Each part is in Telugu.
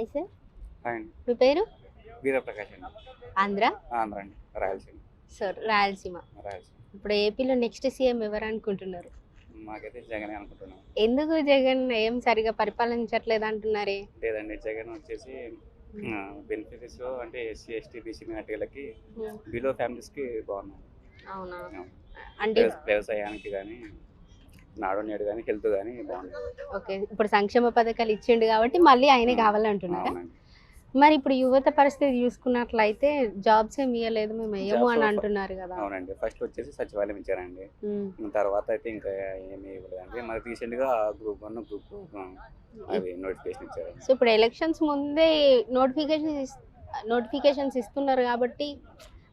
Hi sir. హాయ్ అండి. మీ పేరు? వీరప్రకాష్ అండి. ఆంధ్ర? ఆంధ్ర అండి. రాయలసీమ. సార్ రాయలసీమ. రాయలసీమ. ఇప్పుడు ఏపీలో నెక్స్ట్ సీఎం ఎవరు అనుకుంటున్నారు? మాకైతే జగనే అనుకుంటున్నాం. ఎందుకు జగన్ ఏం సరిగా పరిపాలించట్లేదు అంటున్నారే? లేదండి, జగన్ వచ్చేసి బెనిఫిట్స్ అంటే ఎస్సీ, ఎస్టీ, బీసీ మైనార్టీలకి బిలో ఫ్యామిలీస్కి బాగున్నాయి. అవునా? అవును. అంటే వ్యవసాయానికి కానీ, నాడు నేడు కానీ, హెల్త్ కానీ బాగుంది. ఓకే, ఇప్పుడు సంక్షేమ పథకాలు ఇచ్చిండు కాబట్టి మళ్ళీ ఆయనే కావాలంటున్నారా? అవునండి. మరి ఇప్పుడు యువత పరిస్థితి చూసుకున్నట్లయితే జాబ్స్ ఏమి ఇవ్వలేదు, మేము వేయము అని అంటున్నారు కదా. అవునండి, ఫస్ట్ వచ్చేసి సచివాలయం ఇచ్చారండి. తర్వాత అయితే ఇంకా ఏమి ఇవ్వలేదండి. మరి రీసెంట్గా గ్రూప్ 1, గ్రూప్ 2 అవి నోటిఫికేషన్ ఇచ్చారు. సో ఇప్పుడు ఎలక్షన్స్ ముందే నోటిఫికేషన్స్ ఇస్తున్నారు కాబట్టి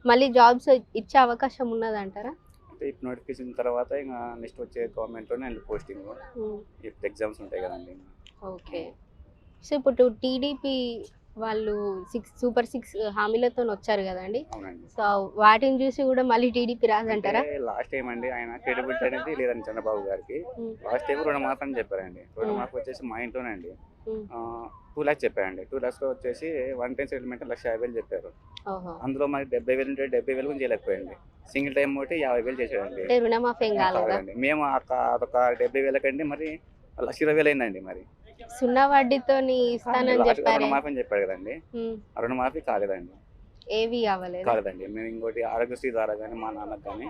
మళ్ళీ జాబ్స్ ఇచ్చే అవకాశం ఉన్నదంటారా? అంటే ఇప్పుడు నోటిఫికేషన్ తర్వాత ఇంకా నెక్స్ట్ వచ్చే గవర్నమెంట్లోనే అండి పోస్టింగ్. ఇప్పుడు ఎగ్జామ్స్ ఉంటాయి కదండి. ఓకే, సో ఇప్పుడు టీడీపీ వాళ్ళు సూపర్ 6 హామీలతో వచ్చారు కదండి. అవునండి. సో వాటిని చూసి కూడా మళ్ళీ టీడీపీ రాదంటారా? లాస్ట్ టైం అండి ఆయన క్రెడిబిలిటీ అనేది లేదండి చంద్రబాబు గారికి. లాస్ట్ టైం రుణమాఫీ అని చెప్పారండి. రుణమాఫీ వచ్చేసి మా ఇంట్లోనే అండి 2 lakhs చెప్పారండి. 2 lakhs వచ్చేసి 1 time సెటిల్మెంట్ 1,50,000 చెప్పారు. అందులో మరి 70,000 ఉంటే 70,000 కూడా చేయలేకపోయింది. సింగిల్ టైం ఒకటి 50,000 చేసాడండి. రుణమాఫీ ఏం కాలేదండి. మేము అదొక 70,000 కండి మరి 1,20,000 అయిందండి. మరి సున్నా వడ్డీతో ఇస్తానని చెప్పారు. రుణమాఫీ అని చెప్పాడు కదండి. ఆ రుణమాఫీ కాలేదండి. ఏవి కాలేదండి. మేము ఇంకోటి ఆరోగ్యశ్రీ ద్వారా కానీ మా నాన్నకు కానీ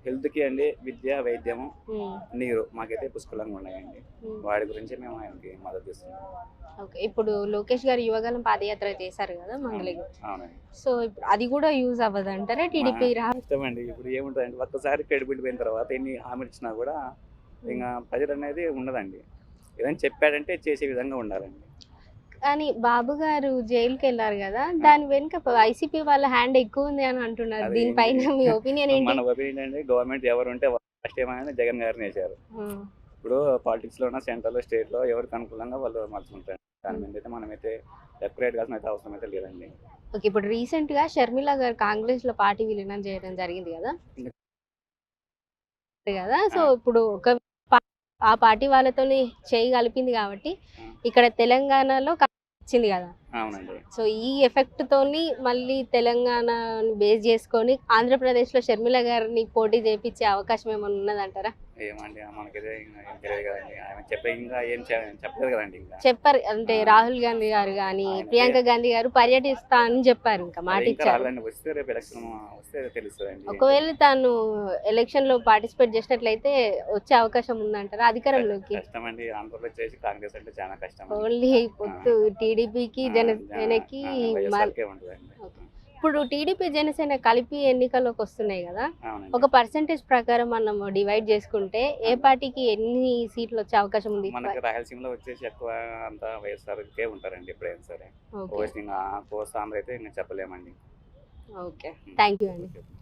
హెల్త్కి అండి, విద్య, వైద్యము, నీరు మాకైతే పుష్కలంగా ఉన్నాయండి. వాటి గురించి మేము ఆయనకి మద్దతు ఇస్తున్నాం. ఓకే, ఇప్పుడు లోకేష్ గారు యువగలం పాదయాత్ర చేశారు కదా మంగళగిరి. అవునండి. సో ఇప్పుడు అది కూడా యూజ్ అవ్వదు అంటారా టీడీపీ? ఇష్టమండి. ఇప్పుడు ఏముంటుందండి, ఒక్కసారి క్రెడిబిలిటీ పోయిన తర్వాత ఎన్ని హామీలు ఇచ్చినా కూడా ఇంకా ప్రజలు అనేది ఉండదండి. ఏదైనా చెప్పాడంటే చేసే విధంగా ఉండాలండి. కానీ బాబు గారు జైలుకి వెళ్ళారు కదా, దాని వెనుక వైసీపీ వాళ్ళ హ్యాండ్ ఎక్కువ ఉంది అని అంటున్నారు. దీనిపైన మీ ఒపీనియన్ ఏంటి? మన ఒపీనియన్ అండి, గవర్నమెంట్ ఎవరు ఉంటే ఫస్ట్ ఏమైనా జగన్ గారిని వేశారు. ఇప్పుడు పాలిటిక్స్ లోన, సెంట్రల్, స్టేట్ లో ఎవరికి అనుకూలంగా వాళ్ళు మార్చుకుంటారు. దాని మీద అయితే మనమైతే సెపరేట్ కావాల్సిన అయితే అవసరం అయితే లేదండి. ఓకే, ఇప్పుడు రీసెంట్ గా షర్మిల గారు కాంగ్రెస్ లో పార్టీ విలీనం చేయడం జరిగింది కదా. సో ఇప్పుడు ఆ పార్టీ వాళ్ళతో చేయి కలిపింది కాబట్టి ఇక్కడ తెలంగాణలో వచ్చింది కదా. అవునండి. సో ఈ ఎఫెక్ట్ తోని మళ్ళీ తెలంగాణని బేస్ చేసుకొని ఆంధ్రప్రదేశ్ లో షర్మిల గారిని పోటీ చేయించే అవకాశం ఏమైనా ఉన్నదంటారా? ఏమండి, మనకైతే తెలియదు కదండి. ఆయన చెప్పే ఇంకా ఏం చెప్పలేదు కదండి. ఇంకా చెప్పారు అంటే రాహుల్ గాంధీ గారు కానీ ప్రియాంక గాంధీ గారు పర్యటిస్తా అని చెప్పారు, ఇంకా మాట ఇచ్చారు. వస్తే రేపు ఎలక్షన్ వస్తే తెలుస్తుందండి. ఒకవేళ తాను ఎలక్షన్ లో పార్టిసిపేట్ చేసినట్లయితే వచ్చే అవకాశం ఉందంటారా అధికారంలోకి? కష్టమండి, ఆంధ్రప్రదేశ్ చేసి కాంగ్రెస్ అంటే చాలా కష్టం. ఓన్లీ పొత్తు టీడీపీకి జనసేనకి. ఇప్పుడు టీడీపీ జనసేన కలిపి ఎన్నికల్లోకి వస్తున్నాయి కదా, ఒక పర్సెంటేజ్ ప్రకారం మనం డివైడ్ చేసుకుంటే ఏ పార్టీకి ఎన్ని సీట్లు వచ్చే అవకాశం ఉంది? మనకి రాయలసీమలో వచ్చేసి ఎక్కువ అంతా వైఎస్ఆర్కే ఉంటారండి ఎప్పుడైనా సరే. కోస్తా ఆంధ్ర అయితే ఇంకా చెప్పలేమండి. ఓకే, థ్యాంక్ యూ అండి.